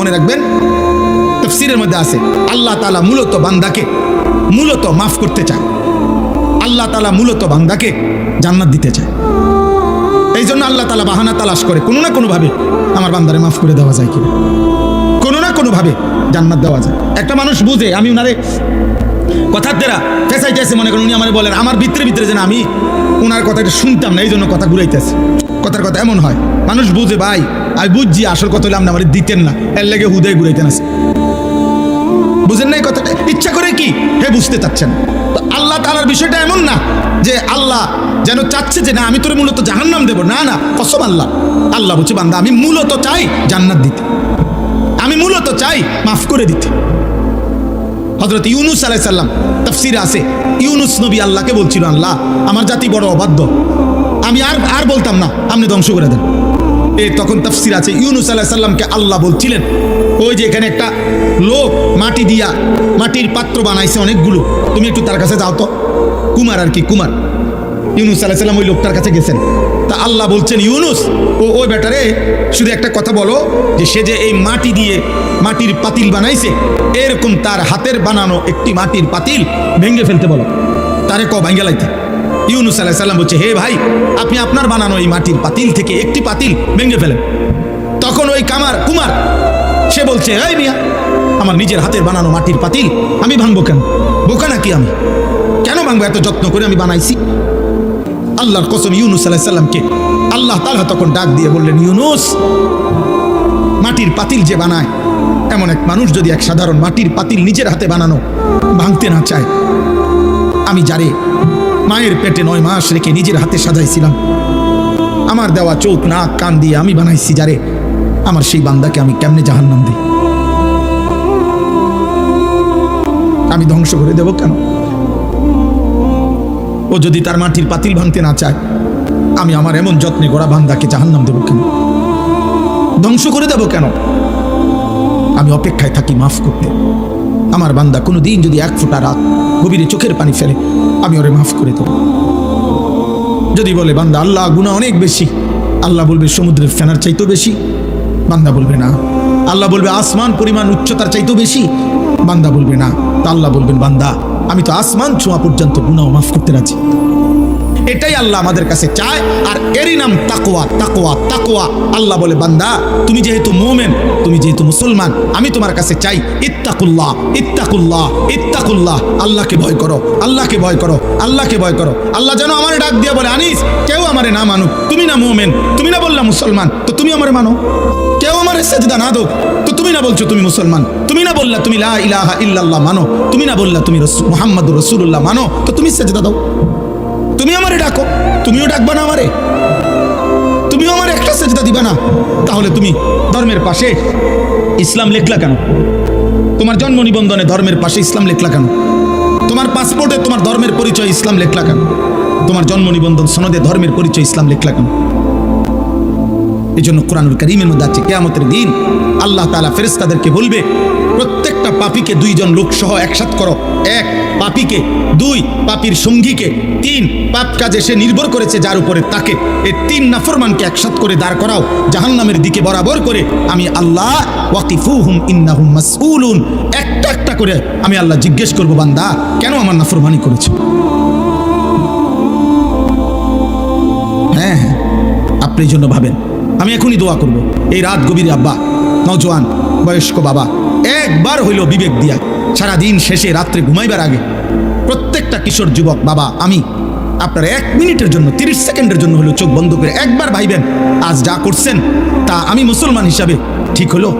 মনে রাখবেন, তাফসীরের মধ্যে আছে আল্লাহ তাআলা মূলত বান্দাকে মাফ করতে চায়। আল্লাহ তাআলা মূলত বান্দাকে জান্নাত দিতে চায়। এই জন্য আল্লাহ তাআলা বাহানা তালাশ করে কোনো না কোনোভাবে আমার বান্দারে মাফ করে দেওয়া যায় কিনা, কোনো না কোনোভাবে জান্নাত দেওয়া যায়। একটা মানুষ বুঝে আমি উনারে কথার দ্বারা ফেসাইতেছে, মনে করেন উনি আমার বলেন, আমার ভিতরে যেন আমি ওনার কথাটা শুনতাম না, এই জন্য কথা ঘুরাইতেছে। কথার কথা এমন হয়, মানুষ বুঝে ভাই আমি বুঝছি আসল কথা হলে আপনি আমার দিতেন না, এর লেগে হুদাই ঘুরাইতেন আছে। বুঝেন না এই কথাটা? ইচ্ছা করে কি হে বুঝতে চাচ্ছেন। তো আল্লাহ তাআলার বিষয়টা এমন না যে আল্লাহ যেন চাচ্ছে যে না আমি তোরে মূলত জাহান্নাম দেব, না না, কসম আল্লাহ বলছে বান্দা আমি মূলত চাই জান্নাত দিতে, আমি মূলত চাই মাফ করে দিতে। হযরত ইউনূস আলাইহিস সালাম তাফসীরে আছে, ইউনূস নবী আল্লাহকে বলছিল, আল্লাহ আমার জাতি বড় অবাধ্য, আমি আর বলতাম না, আপনি ধ্বংস করে দেন। তখন তাফসীর আছে ইউনূস আলাইহিস সালামকে আল্লাহ বলছিলেন, ওই যে এখানে একটা লোক মাটি দিয়া মাটির পাত্র বানাইছে অনেকগুলো, তুমি একটু তার কাছে যাও তো। কুমার আর কি, কুমার। ইউনূস আলাইহিস সালাম ওই লোকটার কাছে গেছেন। তা আল্লাহ বলছেন, ইউনূস ওই বেটারে শুধু একটা কথা বলো যে সে যে এই মাটি দিয়ে মাটির পাতিল বানাইছে, এরকম তার হাতের বানানো একটি মাটির পাতিল ভেঙে ফেলতে বলো, তারে ভাঙে লাইতে। ইউনূস আলাইহিস সালাম বলছে, হে ভাই আপনি আপনার বানানো এই মাটির পাতিল থেকে একটি পাতিল ভেঙে ফেলেন। তখন ওই কুমার সে বলছে, এই মিয়া আমার নিজের হাতের বানানো মাটির পাতিল আমি ভাঙবো কেন? বোকা নাকি আমি? কেন ভাঙবো? এত যত্ন করে আমি বানাইছি। আল্লাহর কসম, ইউনূস আলাইহিস সালামকে আল্লাহ তাআলা তখন ডাক দিয়ে বললেন, ইউনূস মাটির পাতিল যে বানায়, এমন এক মানুষ যদি এক সাধারণ মাটির পাতিল নিজের হাতে বানানো ভাঙতে না চায়, আমি যারে মায়ের পেটে 9 মাস রেখে নিজের হাতে সাজাইছিলাম, আমার দেওয়া চোখ নাক কান দিয়ে আমি বানাইছি যারে, আমার সেই বান্দাকে আমি কেমনে জাহান্নাম দিই? আমি ধ্বংস করে দেব কেন? ও যদি তার মাটির পাতিল ভাঙতে না চায়, আমি আমার এমন যত্নে গড়া বান্দাকে জাহান্নাম দেব কেন? ধ্বংস করে দেব কেন? আমি অপেক্ষায় থাকি মাফ করতে। আমার বান্দা কোনো দিন যদি 1 ফোঁটা রাত গভীরে চোখের পানি ফেলে, আমি ওরে মাফ করে দেব। যদি বলে বান্দা আল্লাহ গুনাহ অনেক বেশি, আল্লাহ বলবে সমুদ্রের ফেনার চাইতেও বেশি, বান্দা বলবে না। আল্লাহ বলবে আসমান পরিমাণ উচ্চতার চাইতেও বেশি, বান্দা বলবে না। তা আল্লাহ বলবেন, বান্দা আমি তো আসমান ছোঁয়া পর্যন্ত গুনাহ মাফ করতে রাজি। এটাই আল্লাহ আমাদের কাছে চায়, আর এরই নাম তাকওয়া। তাকওয়া তাকওয়া আল্লাহ বলে, বান্দা তুমি যেহেতু মুমিন, তুমি যেহেতু মুসলমান, আমি তোমার কাছে চাই ইত্তাকুল্লাহ ইত্তাকুল্লাহ ইত্তাকুল্লাহ, আল্লাহকে ভয় করো, আল্লাহকে ভয় করো, আল্লাহকে ভয় করো। আল্লাহ যেন আমারে ডাক দিয়ে বলে, আনিস কেউ আমারে না মানুক, তুমি না মুমিন, তুমি না বললা মুসলমান, তো তুমি আমারে মানো। কেউ আমারে সেজদা না দাও, তো তুমি না বলছো তুমি মুসলমান, তুমি না বললা তুমি লা ইলাহা ইল্লাল্লাহ মানো, তুমি না বললা তুমি মুহাম্মাদুর রাসূলুল্লাহ মানো, তো তুমি সেজদা দাও। তুমি আমারে ডাকো, তুমিও ডাকবা না আমারে, তুমিও আমার একটা সেজদা দিবা না, তাহলে তুমি ধর্মের পাশে ইসলাম লেখলা কেন? তোমার জন্ম নিবন্ধনে ধর্মের পাশে ইসলাম লেখলা কেন? তোমার পাসপোর্টে তোমার ধর্মের পরিচয় ইসলাম লেখলা কেন? তোমার জন্ম নিবন্ধন সনদে ধর্মের পরিচয় ইসলাম লেখলা কেন? এই জন্য কোরআনুল কারীমের মধ্যে আছে, কিয়ামতের দিন আল্লাহ তাআলা ফেরেশতাদেরকে বলবে, প্রত্যেকটা পাপীকে 2 জন লোক সহ একসাথ করো। 1 পাপীকে, 2 পাপীর সঙ্গীকে, 3 পাপ কাজে সে নির্ভর করেছে যার উপরে তাকে, এই 3 নাফরমানকে একসাথ করে দাঁড় করাও জাহান্নামের দিকে বরাবর করে। আমি আল্লাহ ওয়াকিফুহুম ইন্নাহুম মাসউলুন, একটা একটা করে আমি আল্লাহ জিজ্ঞেস করব, বান্দা কেন আমার নাফরমানি করেছে? হ্যাঁ, আপনি এই জন্য ভাবেন। আমি এখনই দোয়া করব, এই রাত গভীরে আব্বা, নওজোয়ান বয়স্ক বাবা, একবার হইল বিবেক দিয়া সারাদিন শেষে রাত্রে ঘুমাইবার আগে প্রত্যেকটা কিশোর যুবক বাবা, আমি আপনার 1 মিনিটের জন্য 30 সেকেন্ডের জন্য হলো চোখ বন্ধ করে একবার ভাইবেন, আজ যা করছেন তা আমি মুসলমান হিসাবে ঠিক হলো?